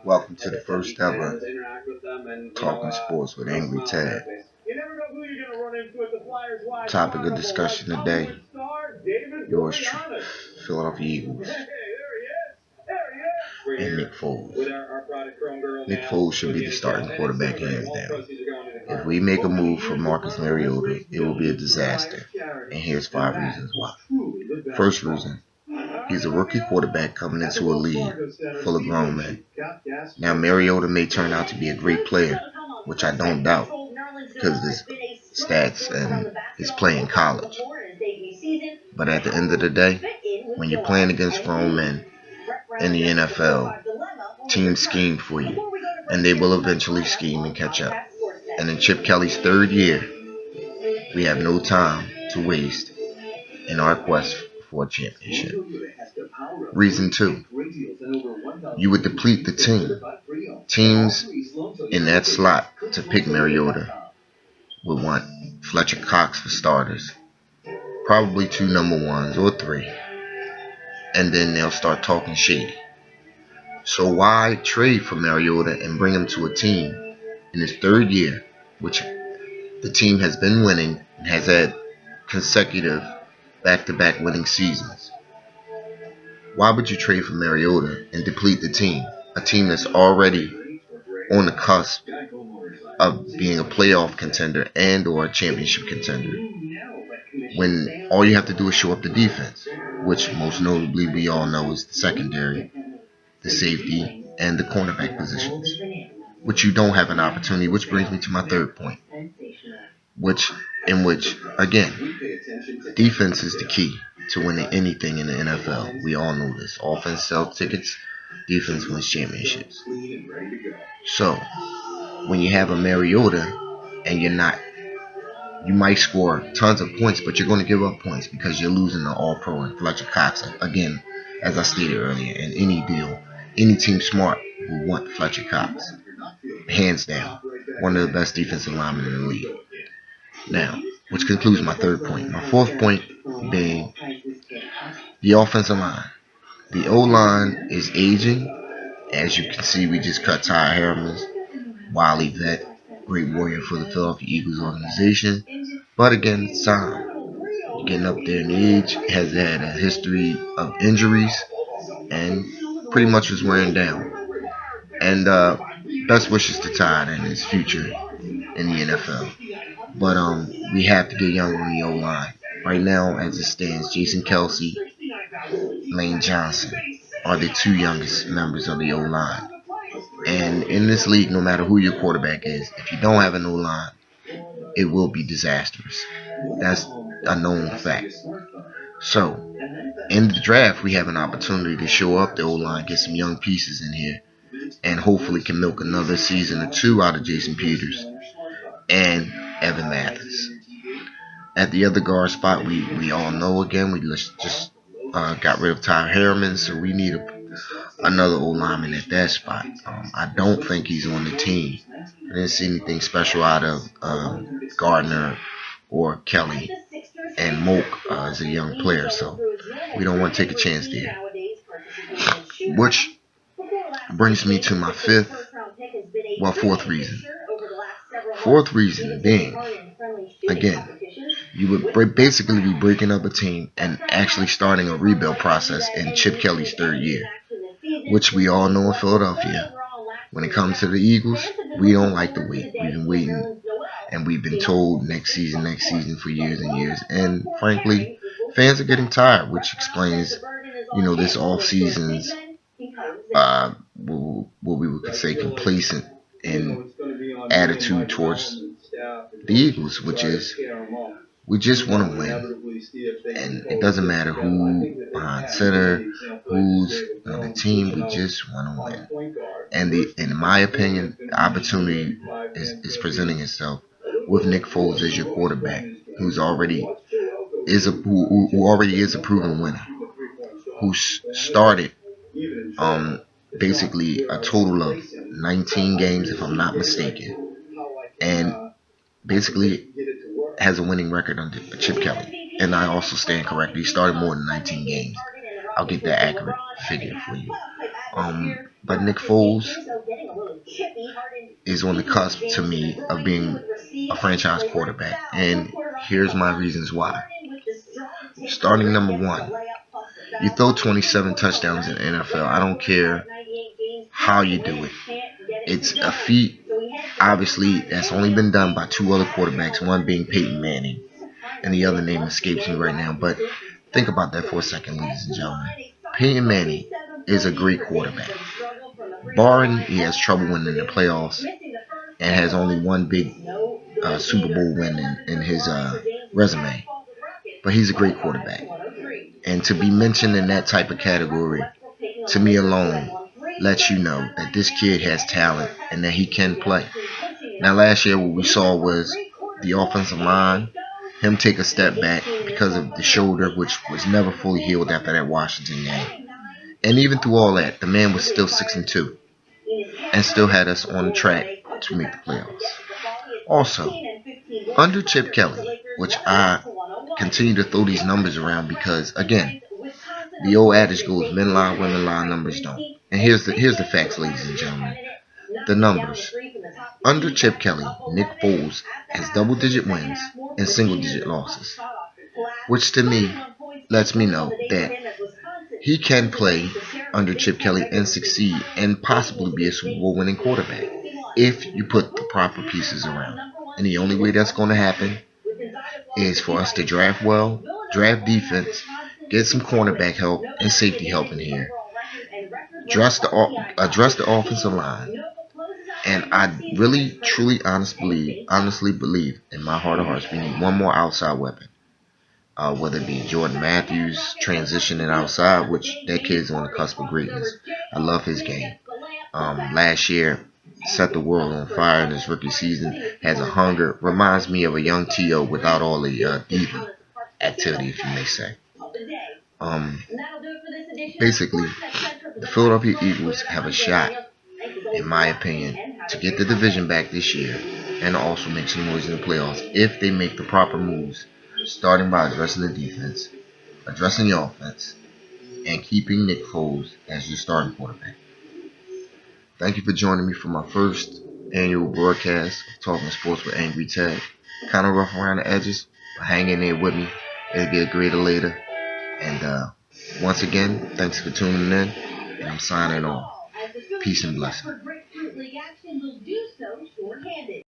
Welcome to the first ever Talking Sports with Angry Tad. Topic of discussion today, yours truly, Philadelphia Eagles and Nick Foles. Nick Foles should be the starting quarterback hands down. If we make a move for Marcus Mariota, it will be a disaster. And here's 5 reasons why. First reason, he's a rookie quarterback coming into a league full of grown men. Now, Mariota may turn out to be a great player, which I don't doubt, because of his stats and his play in college. But at the end of the day, when you're playing against grown men in the NFL, teams scheme for you, and they will eventually scheme and catch up. And in Chip Kelly's 3rd year, we have no time to waste in our quest for a championship. Reason 2, you would deplete the team. Teams in that slot to pick Mariota would want Fletcher Cox for starters, probably 2 number 1s or 3, and then they'll start talking shady. So why trade for Mariota and bring him to a team in his 3rd year, which the team has been winning and has had consecutive back-to-back winning seasons? Why would you trade for Mariota and deplete the team? A team that's already on the cusp of being a playoff contender and or a championship contender, when all you have to do is show up the defense, which most notably we all know is the secondary, the safety, and the cornerback positions, which you don't have an opportunity, which brings me to my 3rd point, which again, defense is the key to winning anything in the NFL. We all know this. Offense sells tickets, defense wins championships. So, when you have a Mariota and you might score tons of points, but you're going to give up points because you're losing the All-Pro and Fletcher Cox. Again, as I stated earlier, in any deal, any team smart will want Fletcher Cox. Hands down. One of the best defensive linemen in the league. Now, which concludes my 3rd point. My 4th point being the offensive line. The O-line is aging. As you can see, we just cut Ty Harriman's wily vet, great warrior for the Philadelphia Eagles organization. But again, it's time. Getting up there in age, has had a history of injuries, and pretty much was wearing down. And best wishes to Todd and his future in the NFL. But we have to get younger on the O-line. Right now, as it stands, Jason Kelsey, Lane Johnson are the 2 youngest members of the O-line. And in this league, no matter who your quarterback is, if you don't have an O-line, it will be disastrous. That's a known fact. So, in the draft, we have an opportunity to show up the O-line, get some young pieces in here, and hopefully can milk another season or 2 out of Jason Peters and Evan Mathis. At the other guard spot, we all know again, we just got rid of Ty Harriman, so we need another O-lineman at that spot. I don't think he's on the team. I didn't see anything special out of Gardner or Kelly, and Moak is a young player, so we don't want to take a chance there. Which brings me to my 4th reason. 4th reason being, again, you would basically be breaking up a team and actually starting a rebuild process in Chip Kelly's 3rd year, which we all know in Philadelphia. When it comes to the Eagles, we don't like to wait. We've been waiting, and we've been told next season for years and years. And frankly, fans are getting tired, which explains, this off-season's what we would say complacent in attitude towards the Eagles, which is we just want to win, and it doesn't matter who behind center, who's on the team. We just want to win. And in my opinion, the opportunity is presenting itself with Nick Foles as your quarterback, who already is a proven winner, who started basically a total of 19 games, if I'm not mistaken, and basically has a winning record under Chip Kelly. And I also stand corrected. He started more than 19 games. I'll get that accurate figure for you. But Nick Foles is on the cusp to me of being a franchise quarterback. And here's my reasons why. Starting number one, you throw 27 touchdowns in the NFL. I don't care how you do it. It's a feat, obviously, that's only been done by two other quarterbacks, one being Peyton Manning, and the other name escapes me right now. But think about that for a second, ladies and gentlemen. Peyton Manning is a great quarterback. Barring he has trouble winning the playoffs and has only one big Super Bowl win in his resume. But he's a great quarterback. And to be mentioned in that type of category, to me alone, lets you know that this kid has talent and that he can play. Now, last year what we saw was the offensive line, him take a step back because of the shoulder, which was never fully healed after that Washington game. And even through all that, the man was still 6-2 and still had us on the track to make the playoffs. Also, under Chip Kelly, which I continue to throw these numbers around because, again, the old adage goes, men lie, women lie, numbers don't. And here's the facts, ladies and gentlemen. The numbers. Under Chip Kelly, Nick Foles has double-digit wins and single-digit losses, which to me lets me know that he can play under Chip Kelly and succeed and possibly be a Super Bowl winning quarterback if you put the proper pieces around. And the only way that's going to happen is for us to draft well, draft defense, get some cornerback help and safety help in here, address the offensive line, and I really, truly, honestly believe in my heart of hearts we need one more outside weapon. Whether it be Jordan Matthews transitioning outside, which that kid's on the cusp of greatness. I love his game. Last year, set the world on fire in his rookie season. Has a hunger. Reminds me of a young T.O. without all the diva activity, if you may say. Basically, the Philadelphia Eagles have a shot, in my opinion, to get the division back this year and also make some noise in the playoffs if they make the proper moves, starting by addressing the defense, addressing the offense, and keeping Nick Foles as your starting quarterback. Thank you for joining me for my first annual broadcast of Talking Sports with Angry Ted. Kind of rough around the edges, but hang in there with me. It'll get greater later. And once again, thanks for tuning in, and I'm signing off. Peace and blessings.